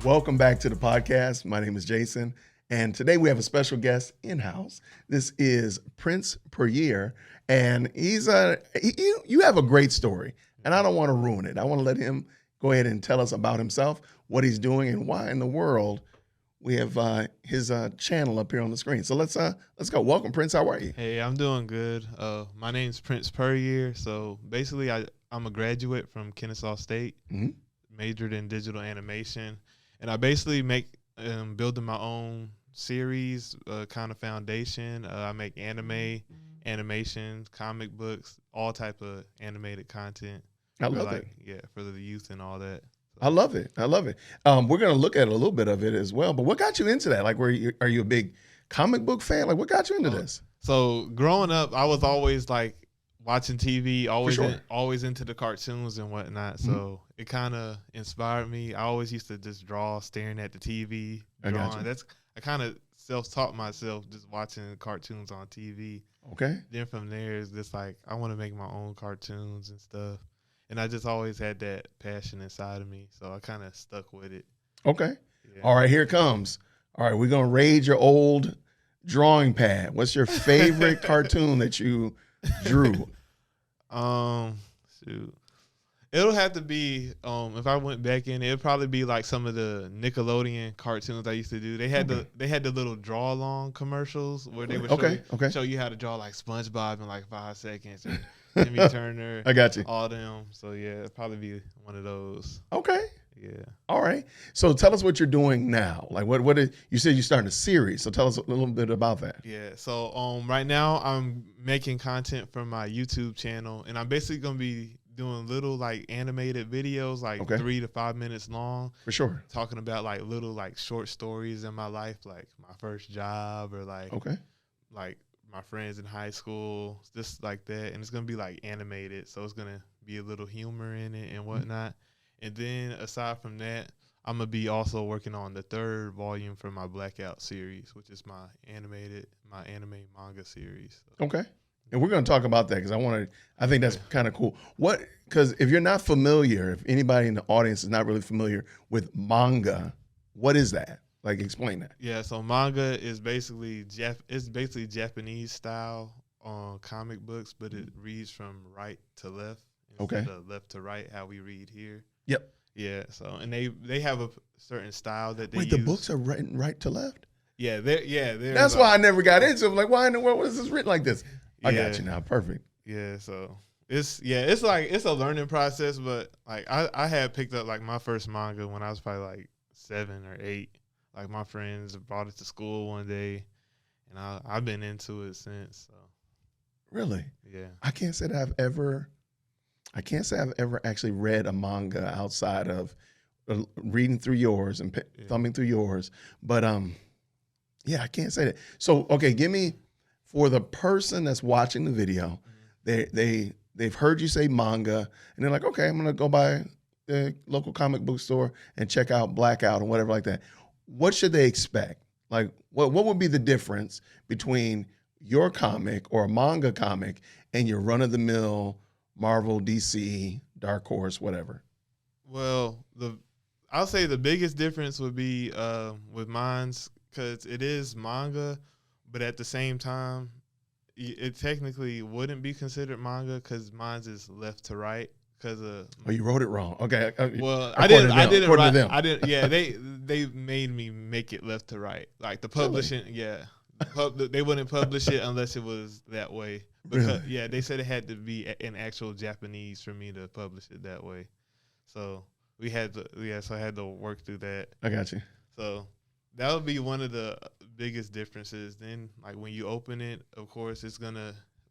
Welcome back to the podcast. My name is Jason, and today we have a special guest in-house. This is Prince Puryear, and you have a great story, and I don't want to ruin it. I want to let him go ahead and tell us about himself, what he's doing, and why in the world we have his channel up here on the screen. So let's go. Welcome, Prince. How are you? Hey, I'm doing good. My name's Prince Puryear. So basically, I'm a graduate from Kennesaw State, majored in digital animation, and I basically make building my own series, kind of foundation. I make anime, animations, comic books, all type of animated content. I love it. Yeah, for the youth and all that. I love it. I love it. We're going to look at a little bit of it as well. But what got you into that? Like, are you a big comic book fan? Like, what got you into this? So growing up, I was always like watching TV, always into the cartoons and whatnot. So it kind of inspired me. I always used to just draw, staring at the TV, drawing. I kind of self-taught myself just watching cartoons on TV. Okay. Then from there, it's just like I want to make my own cartoons and stuff. And I just always had that passion inside of me, so I kind of stuck with it. Okay. Yeah. All right, here it comes. All right, we're going to raid your old drawing pad. What's your favorite cartoon that you drew? Shoot. It'll have to be, if I went back in, it'd probably be like some of the Nickelodeon cartoons I used to do. They had the little draw along commercials where they would show you how to draw like SpongeBob in like 5 seconds. Or Timmy Turner. I got you. All them. So yeah, it'd probably be one of those. Okay. Yeah. All right. So tell us what you're doing now. Like what is, you said you're starting a series. So tell us a little bit about that. Yeah. So right now I'm making content for my YouTube channel, and I'm basically gonna be doing little like animated videos, like 3 to 5 minutes long. For sure. Talking about like little like short stories in my life, like my first job or like my friends in high school, just like that. And it's going to be like animated. So it's going to be a little humor in it and whatnot. And then aside from that, I'm going to be also working on the 3rd volume for my Blackout series, which is my anime manga series. So. Okay. And we're going to talk about that because I think that's kind of cool. Because if you're not familiar, if anybody in the audience is not really familiar with manga, what is that? Like, explain that. Yeah, so manga is basically Japanese style comic books, but it reads from right to left instead of left to right, how we read here. Yep. Yeah. So and they have a certain style that they use. The books are written right to left. Yeah. That's why I never got into it. Like, why in the world was this written like this? I got you now. Perfect. Yeah. So it's a learning process, but like I had picked up like my first manga when I was probably like 7 or 8. Like my friends brought it to school one day, and I've been into it since. So. Really? Yeah. I can't say I've ever actually read a manga outside of reading through yours and thumbing through yours. But I can't say that. So give me, for the person that's watching the video, they've heard you say manga, and they're like, okay, I'm gonna go by the local comic book store and check out Blackout and whatever like that. What should they expect? Like, what would be the difference between your comic or a manga comic and your run-of-the-mill Marvel, DC, Dark Horse, whatever? Well, I'll say the biggest difference would be with mine's, because it is manga, but at the same time, it technically wouldn't be considered manga because mine's is left to right. You wrote it wrong. Okay. Well, I didn't write. Yeah, they made me make it left to right. Like the publishing, they wouldn't publish it unless it was that way. Because they said it had to be in actual Japanese for me to publish it that way. So I had to work through that. I got you. So that would be one of the biggest differences. Then, like when you open it, of course,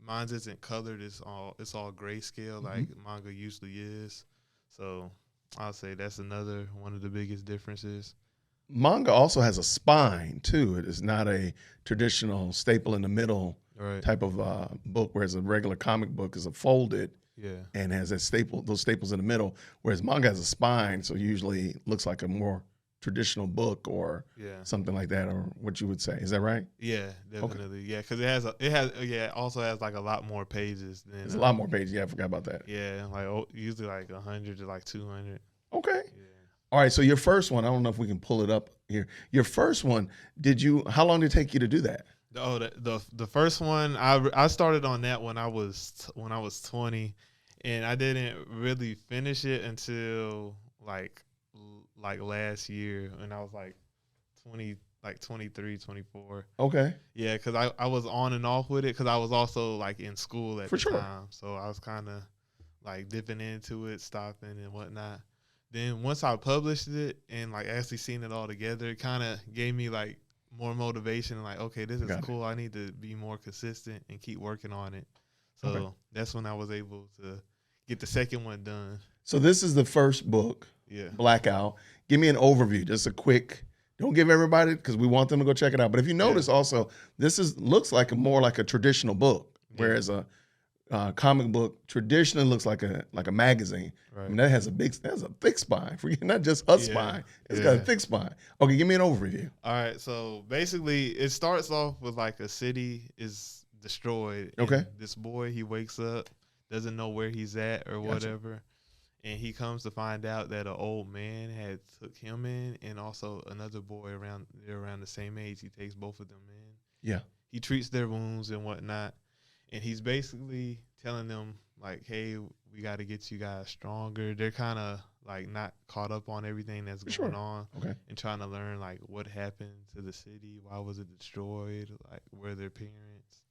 mine's isn't colored. It's all grayscale, like manga usually is. So I'll say that's another one of the biggest differences. Manga also has a spine too. It is not a traditional staple in the middle type of book, whereas a regular comic book is a folded and has those staples in the middle. Whereas manga has a spine, so usually looks like a more traditional book or something like that, or what you would say. Is that right? Yeah, definitely. Okay. Yeah, because it also has like a lot more pages than. There's a lot more pages. Yeah, I forgot about that. Yeah, like usually like 100 to like 200. Okay. Yeah. All right, so your first one, I don't know if we can pull it up here. Your first one, how long did it take you to do that? Oh, the first one, I started on that when I was 20, and I didn't really finish it until like last year, and I was like 20, like 23, 24. Okay. Yeah, because I was on and off with it because I was also like in school at the time, so I was kind of like dipping into it, stopping and whatnot. Then once I published it and like actually seeing it all together, it kind of gave me like more motivation. Like, okay, this is cool. I need to be more consistent and keep working on it. So that's when I was able to get the second one done. So this is the first book, Blackout. Give me an overview, just a quick. Don't give everybody because we want them to go check it out. But if you notice, also this looks like more like a traditional book, whereas a comic book traditionally looks like a magazine. Right. I mean, that has a thick spine. Forget not just a spine. It's got a thick spine. Okay, give me an overview. All right, so basically it starts off with like a city is destroyed. Okay. This boy, he wakes up, doesn't know where he's at or whatever. And he comes to find out that an old man had took him in and also another boy around the same age. He takes both of them in. Yeah. He treats their wounds and whatnot. And he's basically telling them, like, hey, we got to get you guys stronger. They're kind of, like, not caught up on everything that's going on. Okay. And trying to learn, like, what happened to the city. Why was it destroyed? Like, where are their parents?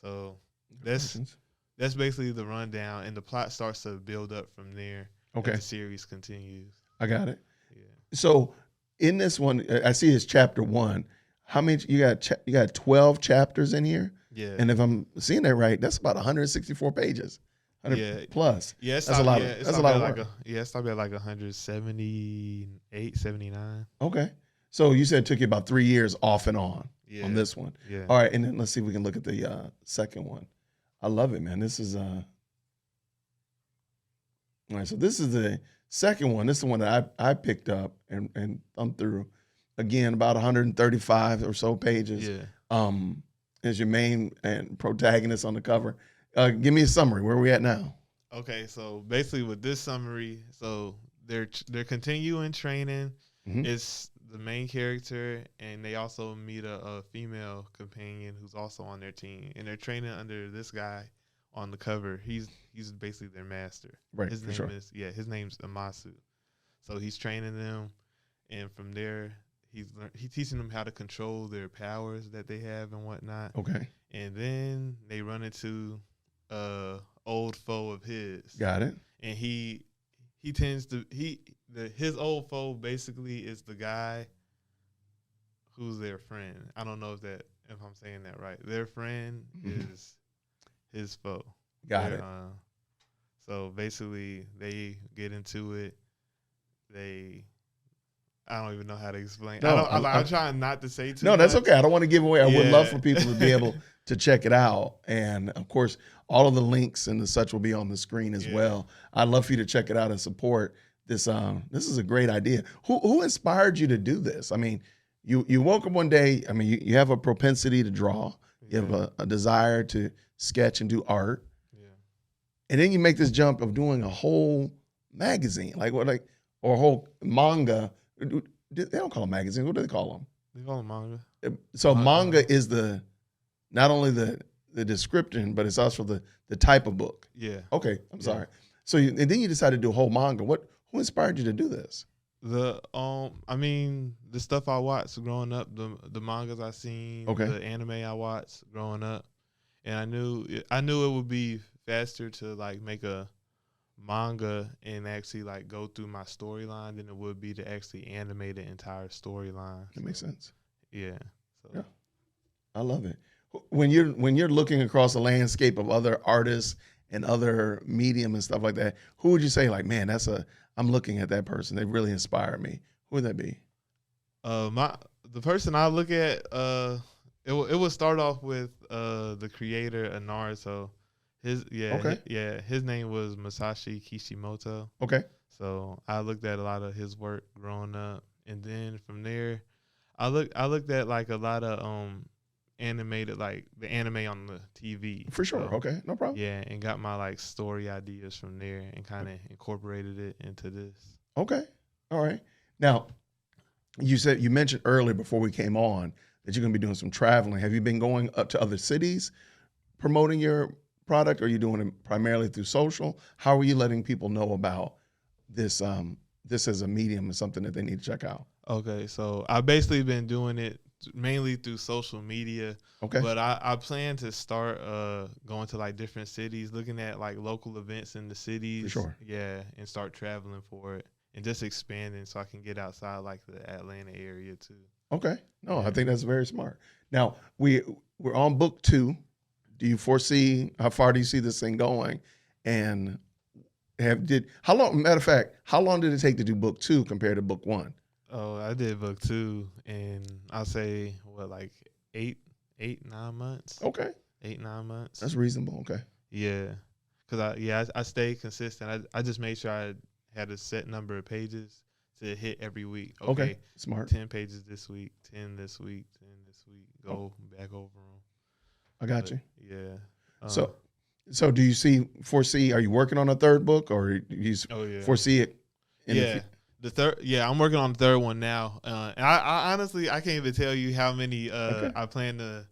So that's basically the rundown. And the plot starts to build up from there as the series continues. I got it. Yeah. So in this one, I see it's chapter 1. How many you got? You got 12 chapters in here. Yeah. And if I'm seeing that right, that's about 164 pages. 100 plus. Yeah, that's a lot of work. It's probably like 178, 79. Okay. So you said it took you about 3 years off and on on this one. Yeah. All right, and then let's see if we can look at the second one. I love it, man. This is all right, so this is the second one. This is the one that I picked up and thumbed through. Again, about 135 or so pages. Yeah. As your main and protagonist on the cover. Give me a summary. Where are we at now? Okay, so basically with this summary, so they're continuing training. Mm-hmm. It's the main character, and they also meet a female companion who's also on their team, and they're training under this guy on the cover. He's basically their master. Right. His name is his name's Amasu. So he's training them, and from there he's teaching them how to control their powers that they have and whatnot. Okay. And then they run into old foe of his. Got it. And he tends to his old foe basically is the guy who's their friend. I don't know if I'm saying that right. Their friend is his foe. Got it. So basically they get into it. I don't even know how to explain. No, I'm trying not to say too much. No, that's okay. I don't want to give away. I would love for people to be able to check it out. And, of course, all of the links and the such will be on the screen as well. I'd love for you to check it out and support this. This is a great idea. Who inspired you to do this? I mean, you woke up one day. I mean, you have a propensity to draw. You have a desire to sketch and do art. Yeah. And then you make this jump of doing a whole magazine, or a whole manga. They don't call them magazines. What do they call them? They call them manga. So manga is not only the description, but it's also the type of book. Yeah. Okay, I'm sorry. So and then you decided to do a whole manga. Who inspired you to do this? The stuff I watched growing up, the mangas I seen, the anime I watched growing up, and I knew it would be faster to like make a manga and actually like go through my storyline than it would be to actually animate the entire storyline. That makes sense. Yeah. So. Yeah. I love it. When you're looking across the landscape of other artists and other medium and stuff like that, who would you say like, man, I'm looking at that person. They really inspire me. Who would that be? The person I look at, it would start off with the creator of Naruto. His name was Masashi Kishimoto. Okay. So I looked at a lot of his work growing up, and then from there, I looked at like a lot of animated, like the anime on the TV. For sure. So, okay, no problem. Yeah, and got my like story ideas from there, and kind of incorporated it into this. Okay. All right. Now, you mentioned earlier before we came on that you're going to be doing some traveling. Have you been going up to other cities promoting your product, or are you doing it primarily through social? How are you letting people know about this this as a medium and something that they need to check out? Okay, so I've basically been doing it mainly through social media. Okay. But I plan to start going to like different cities, looking at like local events in the cities. For sure. Yeah, and start traveling for it and just expanding so I can get outside like the Atlanta area too. Okay. No, Yeah. I think that's very smart. Now, we're on book 2. Do you foresee, how far do you see this thing going? And how long, matter of fact, how long did it take to do book 2 compared to book 1? Oh, I did book 2, and I'll say like 9 months. Okay. 8-9 months. That's reasonable. Okay. Yeah, because I stayed consistent. I just made sure I had a set number of pages to hit every week. Okay. Smart. 10 pages this week, 10 this week, 10 this week. Go back over them. I got you. Yeah. So do you foresee? Are you working on a third book, or do you foresee it? The third. Yeah, I'm working on the third one now. And I honestly I can't even tell you how many I plan to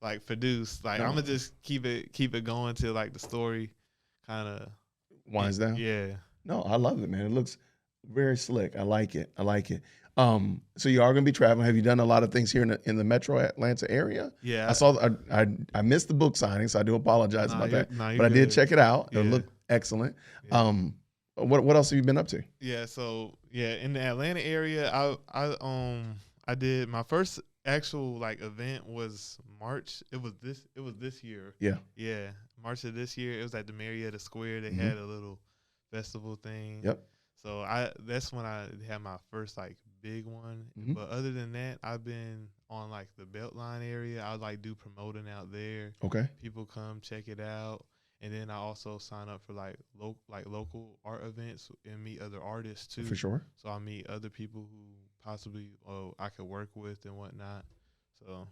like produce. Like I'm gonna just keep it going till like the story kind of winds down. Yeah. No, I love it, man. It looks very slick. I like it. So you are going to be traveling. Have you done a lot of things here in the Metro Atlanta area? Yeah. I saw. I missed the book signing, so I do apologize about that. But I did check it out. It looked excellent. Yeah. What else have you been up to? Yeah. So in the Atlanta area, I did my first actual like event was March. It was this year. Yeah. Yeah. March of this year. It was at the Marietta Square. They had a little festival thing. Yep. So that's when I had my first like big one. Mm-hmm. But other than that, I've been on like the Beltline area. I like do promoting out there. Okay. People come check it out. And then I also sign up for like local art events and meet other artists too. For sure. So I meet other people who possibly I could work with and whatnot. So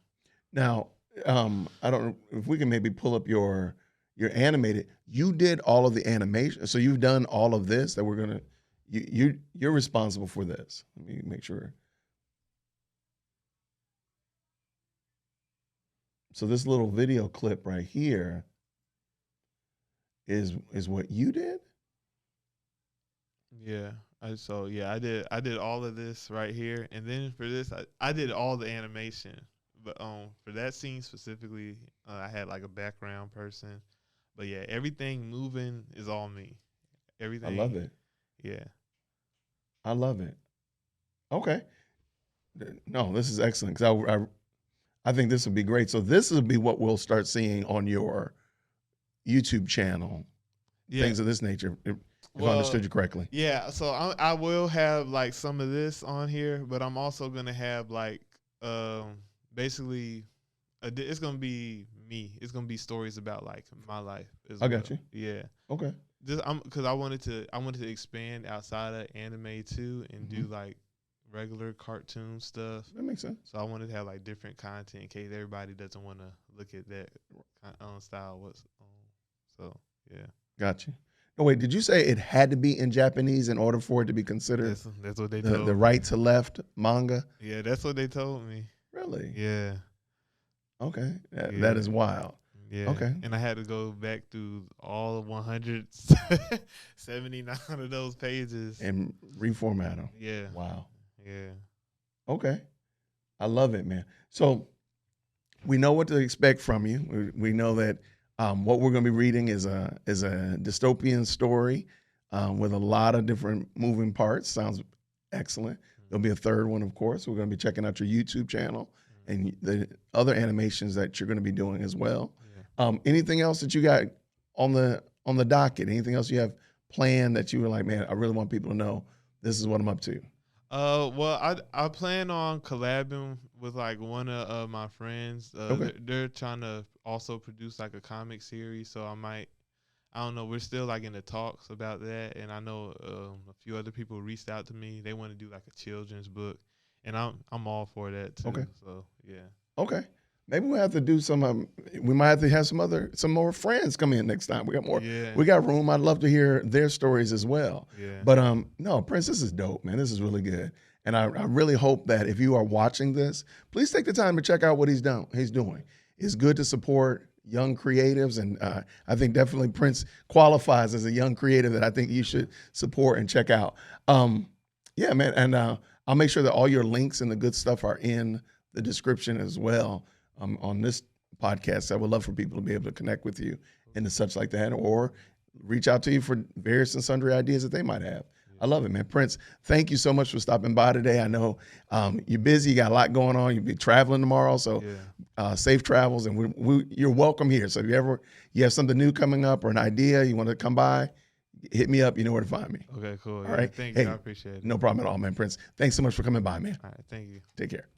now, I don't know if we can maybe pull up your animated. You did all of the animation, so you've done all of this that we're gonna. You're responsible for this. Let me make sure. So this little video clip right here is what you did? Yeah. I did all of this right here, and then for this I did all the animation. But for that scene specifically, I had like a background person. But yeah, everything moving is all me. Everything. I love it. Yeah. I love it. Okay. No, this is excellent, because I think this would be great. So this will be what we'll start seeing on your YouTube channel, things of this nature, if I understood you correctly. Yeah, so I will have like some of this on here, but I'm also going to have like basically it's going to be me. It's going to be stories about like my life as well. I got you. Yeah. Okay. Because I wanted to expand outside of anime too and do like regular cartoon stuff. That makes sense. So I wanted to have like different content in case everybody doesn't want to look at that style. So yeah. Got you. Oh wait, did you say it had to be in Japanese in order for it to be considered? That's what they told me. The right to left manga. Yeah, that's what they told me. Really? Yeah. Okay, that is wild. Yeah. Okay. And I had to go back through all 179 of those pages and reformat them. Yeah. Wow. Yeah. Okay. I love it, man. So we know what to expect from you. We know that what we're going to be reading is a dystopian story with a lot of different moving parts. Sounds excellent. There'll be a third one, of course. We're going to be checking out your YouTube channel and the other animations that you're going to be doing as well. Yeah. Anything else that you got on the docket? Anything else you have planned that you were like, man, I really want people to know this is what I'm up to? Well, I plan on collabing with like one of my friends. Okay. They're trying to also produce like a comic series, so I don't know. We're still like in the talks about that, and I know a few other people reached out to me. They want to do like a children's book, and I'm all for that too. Okay. So yeah. Okay. Maybe we'll have to do some. We might have to have some more friends come in next time. We got more. Yeah. We got room. I'd love to hear their stories as well. Yeah. But no, Prince, this is dope, man. This is really good. And I really hope that if you are watching this, please take the time to check out what he's doing. It's good to support young creatives, and I think definitely Prince qualifies as a young creative that I think you should support and check out. Yeah, man, and I'll make sure that all your links and the good stuff are in the description as well on this podcast. I would love for people to be able to connect with you and such like that, or reach out to you for various and sundry ideas that they might have. I love it, man. Prince, thank you so much for stopping by today. I know you're busy. You got a lot going on. You'll be traveling tomorrow, so safe travels. And you're welcome here. So if you have something new coming up or an idea you want to come by, hit me up. You know where to find me. Okay, cool. All right. Thank you. I appreciate it. No problem at all, man. Prince, thanks so much for coming by, man. All right. Thank you. Take care.